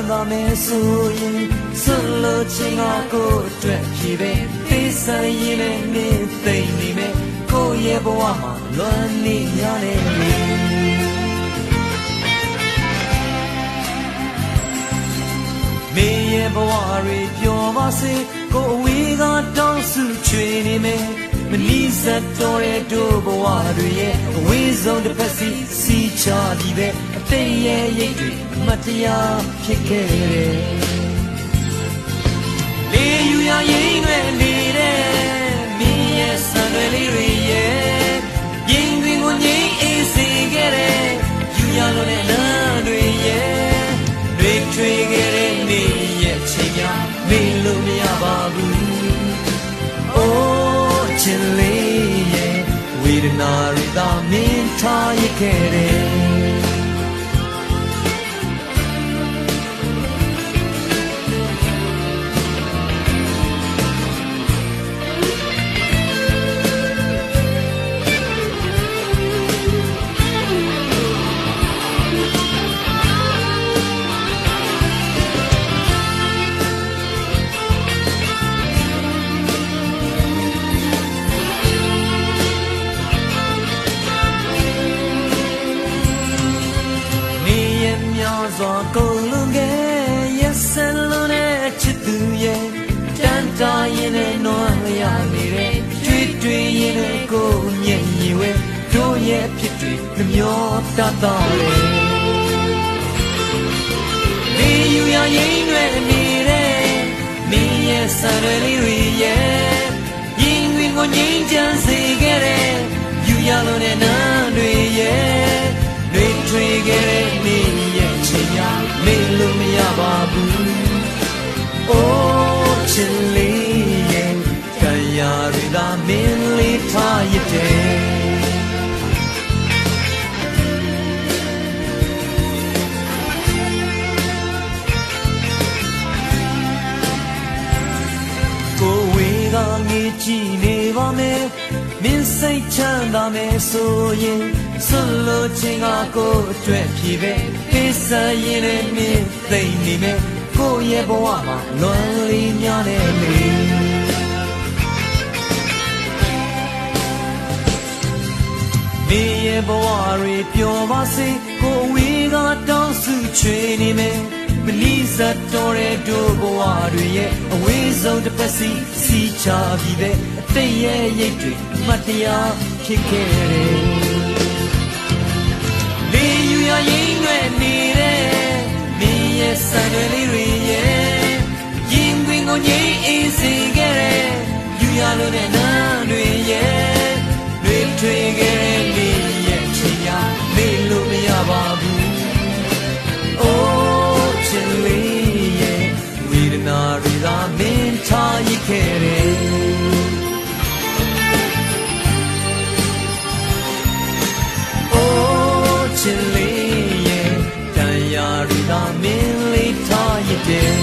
သာမယ်ဆိုရင်ဆွလို့ချင်းကိုအတွက်ဖြစ်ပဲပေးဆိုင်ရင်လည်းမင်းသိနေမယ်ကိုရဲ့ဘဝမှာလွန်နေရတယ်မေရဲ့ဘဝတွေပျော်ပါစေကိုအဝေးကတောင်းစုချွေနေမယ်မနီးစပ်တော်တဲ့တို့ဘဝတွေရဲ့အဝေးဆုံးတစ်ဖက်စီချပြီးပဲအသိရဲ့ရိတ်တွေမတရားဖြစ်ခဲ့တယ်လေယူရရင်တွေနေတဲ့မင်းရဲ့ဆံတွေလေးတွေရဲ့ရင်တွင်ကိုငြိမ်းအေးစေခဲ့တယ်ယူရလို့တဲ့လမ်းတွေရဲ့တွေထွေခဲ့တဲ့နေ့ရဲ့ချိန်များမေ့လို့မရပါဘူးအိုးချစ်လေးရဲ့ဝေဒနာတွေသာမင်းထားရခဲ့တယ်ကုန်လုံးကရဲ့ဆန်လုံးနဲ့ချစ်သူရဲ့တန်တာရင်နဲ့နွမ်းလျာနေတဲ့တွေ့ရင်လည်းကိုမျက်ရည်ဝဲတို့ရဲ့ဖြစ်တွေနှမျောတတ်တော်လေဒီယူရရင်တွေနေတဲ့မင်းရဲ့ဆန်တွေလေးတွေရဲ့ရင်တွင်ကိုငြိမ်းချမ်းစေခဲ့တဲ့ယူရလို့တဲ့နာတွေရဲ့တွေထွေခဲ့တဲ့နေ့မေ့လို့မရပါဘူးအိုးချစ်လေးရဲ့တရားတွေသာမင်းလေးထားရတဲ့ကိုဝေကငေးကြည့်နေပါမယ်မင်းစိတ်ချမ်းသာမယ်ဆိုရင်ဆွလို့ချင်းကိုအတွက်ဖြစ်ပဲပေးဆိုင်ရင်လည်းမင်းသိနေမယ်ကိုရဲ့ဘဝမှာလွန်လေးများနေလေမင်းရဲ့ဘဝတွေပျော်ပါစေကိုဝေးကတောင်းစုချွေနေမယ်မလီစတ်တော်တဲ့တို့ဘဝတွေရဲ့အဝေးဆုံးတစ်ဖက်စီချပြီးပဲအသိရဲ့ရိတ်တွေမတရားဖြစ်ခဲ့တယ်လေယူရရင်တွေနေတဲ့မင်းရဲ့ဆန်တွေလေးတွေရဲ့ရင်တွင်ကိုငြိမ်းအေးစေခဲ့တယ်ယူရလို့တဲ့နာတွေရဲ့တွေထွေခဲ့တဲ့နေ့ရဲ့ချိန်ရမေ့လို့မရပါဘူးအိုးချစ်လေးရဲ့ဝေဒနာတွေသာမင်းထားရခဲ့တယ်ချစ်လေးရဲ့တရားတွေသာမင်းလေးထားရတဲ့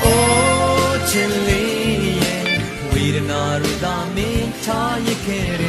အိုးချစ်လေးရဲ့ဝေဒနာတွေသာမင်းထားရခဲ့တယ်